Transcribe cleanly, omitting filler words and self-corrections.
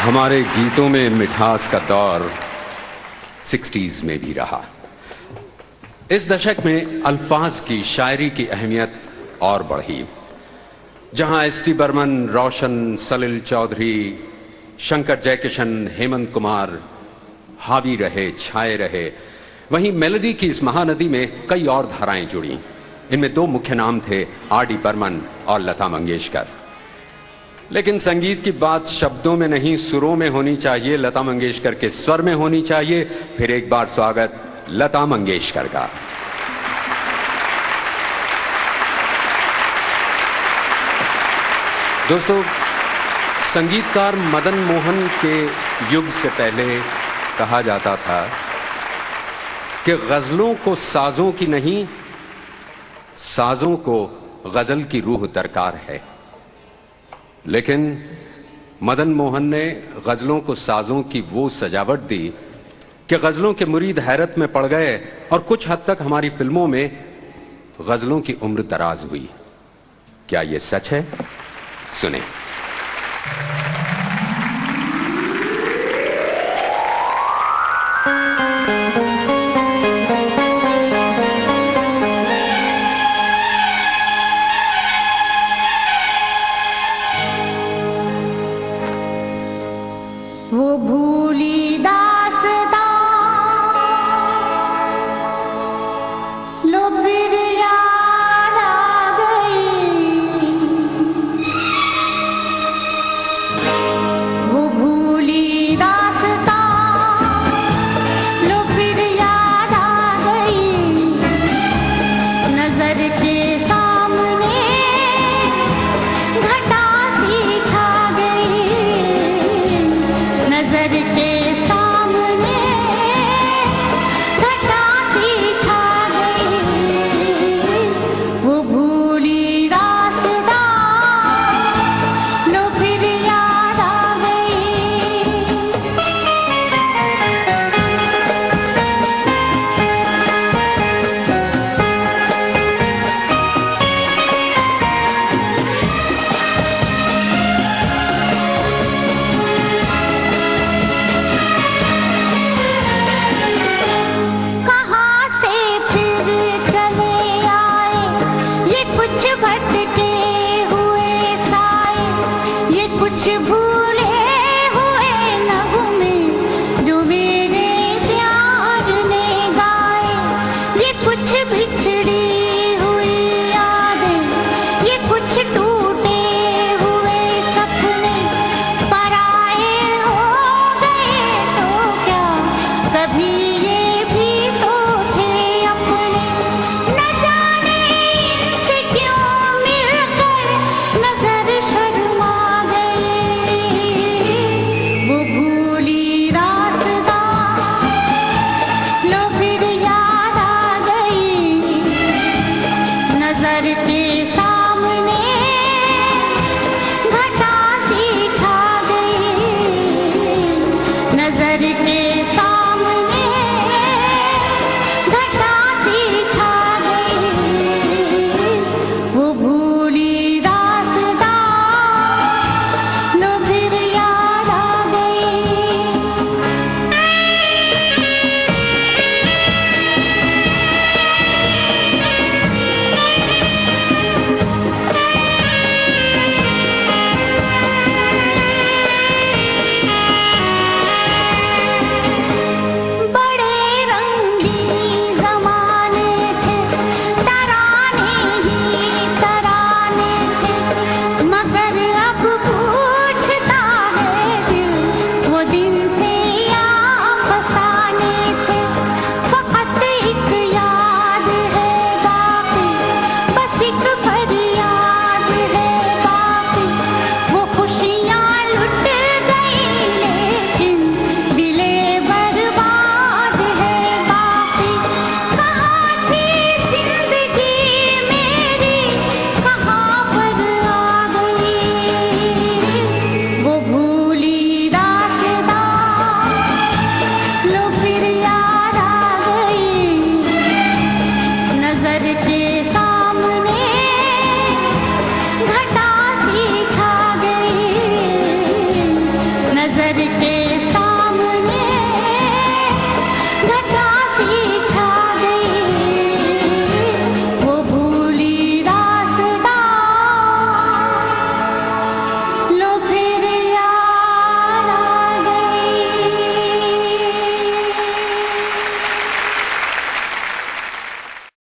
हमारे गीतों में मिठास का दौर 60s में भी रहा। इस दशक में अल्फाज की शायरी की अहमियत और बढ़ी। जहां एस टी बर्मन, रोशन, सलिल चौधरी, शंकर जयकिशन, हेमंत कुमार हावी रहे, छाए रहे, वहीं मेलोडी की इस महानदी में कई और धाराएं जुड़ी। इनमें दो मुख्य नाम थे, आर डी बर्मन और लता मंगेशकर। लेकिन संगीत की बात शब्दों में नहीं, सुरों में होनी चाहिए, लता मंगेशकर के स्वर में होनी चाहिए। फिर एक बार स्वागत लता मंगेशकर का। दोस्तों, संगीतकार मदन मोहन के युग से पहले कहा जाता था कि गजलों को साजों की नहीं, साजों को गजल की रूह दरकार है। लेकिन मदन मोहन ने गजलों को साजों की वो सजावट दी कि गजलों के मुरीद हैरत में पड़ गए और कुछ हद तक हमारी फिल्मों में गजलों की उम्र दराज हुई। क्या ये सच है? सुने। वो भूली दास्तां लो फिर याद आ गई। वो भूली दास्तां लो फिर याद आ गई। नजर के सामने घटा सी छा गई। नजर के